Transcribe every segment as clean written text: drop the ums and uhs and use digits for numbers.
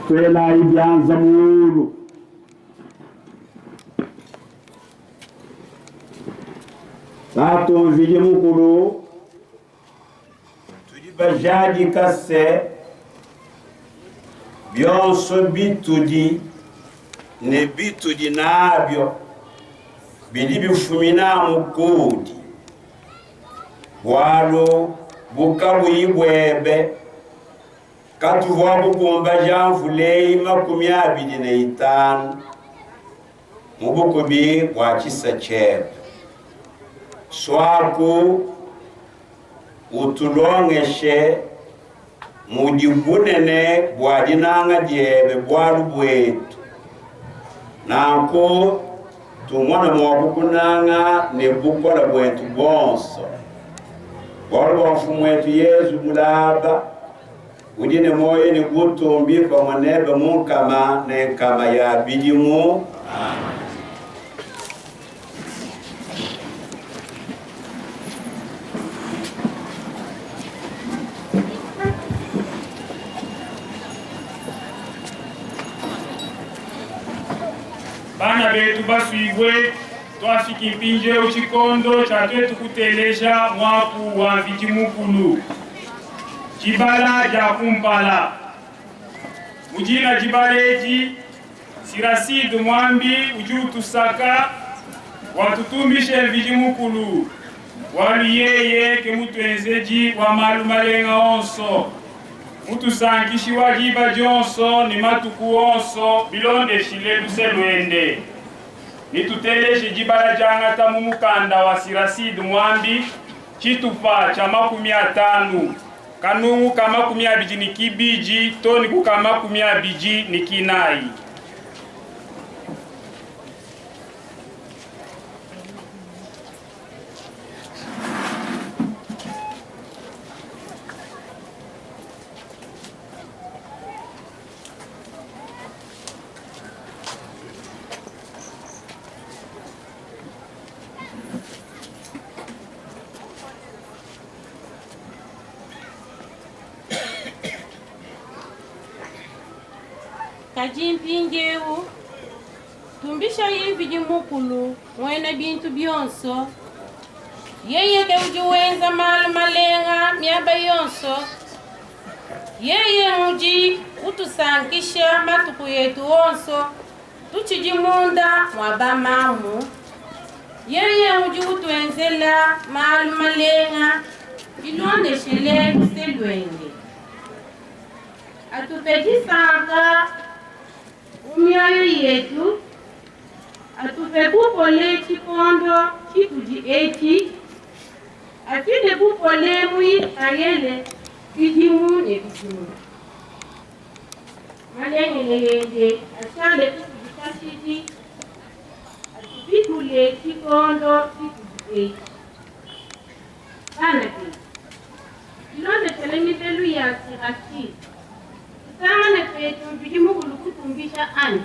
twela ibyanza mulu tato mvili mukulu bajadi kase byonso bitudi ne bitudi nabyo bili bifumina mukudi bwalo bukabuyibwebe katuva bukumba janvulei 25 mubukubi bwa kisa chebe swaku utulongeshe mudigunene bwadinanga dyebe bwalu bwetu nanko tumwana mwabukunanga ne bukola bwetu bonso bwalu bwafumu wetu Yesu mulaba udine moyo ni gutumbi kwa mwanebe munkama ne kama ya bidimu. Amen. Bana betu baswibwe twafiki mpinje uchikondo chatwe tukutelesha mwaku wa Mvijimukulu Jibala ja kumpala mujina jibaleji Sirasidu Mwambi ujutusaka watutumbishe Mvijimukulu wali yeye kemutwenzeji wa malumalenga onso mutusangishi wajiba jonso ni matuku onso bilonde shiledu selwende nituteleshe jibala jangata mumukanda wa Sirasidu Mwambi chitupa cha 50 kanungu kama 12 ni kibiji toni kukama 12 ni kinai. Kajimpingewu tumbisha hivi Mvijimukulu mwene bintu byonso yeye ke ujuwenza malenga miaba yonso yeye muji utusankisha matuku yetu onso tuchijimunda mwabamamu yeye muji utwenzela malenga ilonde shele selwende atupejisanga umyayo yetu atupe bupole chikondo chitudi eti atinde bupole mwi ayele kijimu ne kijimu malengele asale tukashiti atupitule chikondo chitudi eti anake ilonde telemitelu ya Sirasidu Tangane petu Mvijimukulu kutumbisha ani.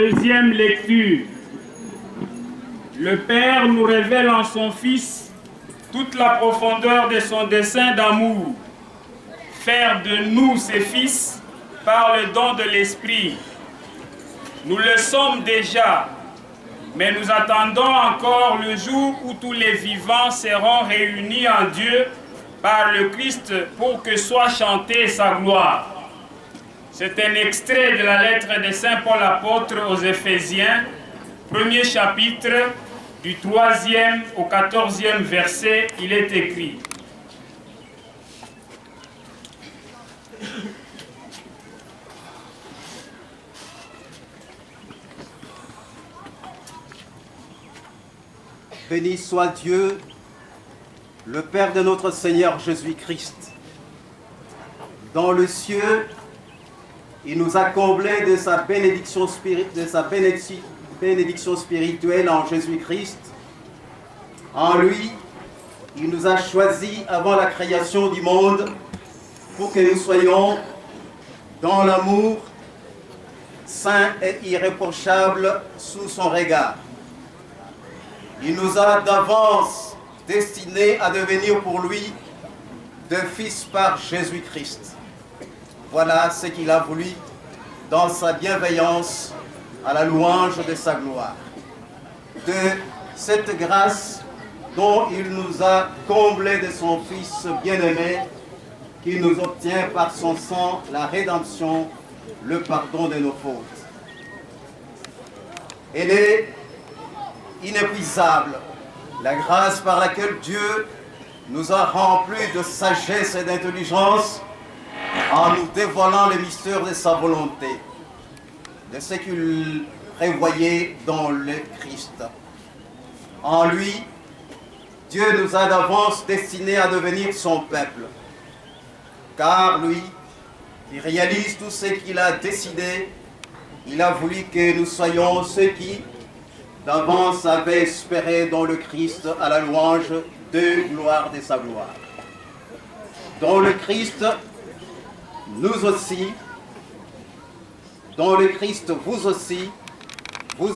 Deuxième lecture. Le Père nous révèle en son Fils toute la profondeur de son dessein d'amour. Faire de nous ses fils par le don de l'Esprit. Nous le sommes déjà, mais nous attendons encore le jour où tous les vivants seront réunis en Dieu par le Christ pour que soit chantée sa gloire. C'est un extrait de la lettre de Saint Paul apôtre aux Éphésiens, premier chapitre, du 3e au 14e verset, il est écrit. Béni soit Dieu, le Père de notre Seigneur Jésus-Christ. Dans le ciel, il nous a comblés de sa bénédiction spirituelle en Jésus-Christ. En lui, il nous a choisis avant la création du monde pour que nous soyons dans l'amour, saints et irréprochables sous son regard. Il nous a d'avance destinés à devenir pour lui de fils par Jésus-Christ. Voilà ce qu'il a voulu dans sa bienveillance à la louange de sa gloire. De cette grâce dont il nous a comblés de son Fils bien-aimé, qui nous obtient par son sang la rédemption, le pardon de nos fautes. Elle est inépuisable, la grâce par laquelle Dieu nous a remplis de sagesse et d'intelligence en nous dévoilant les mystères de sa volonté, de ce qu'il prévoyait dans le Christ. En lui, Dieu nous a d'avance destinés à devenir son peuple, car lui, qui réalise tout ce qu'il a décidé, il a voulu que nous soyons ceux qui, d'avance, avaient espéré dans le Christ à la louange de gloire de sa gloire. Dans le Christ, nous aussi, dans le Christ, vous aussi,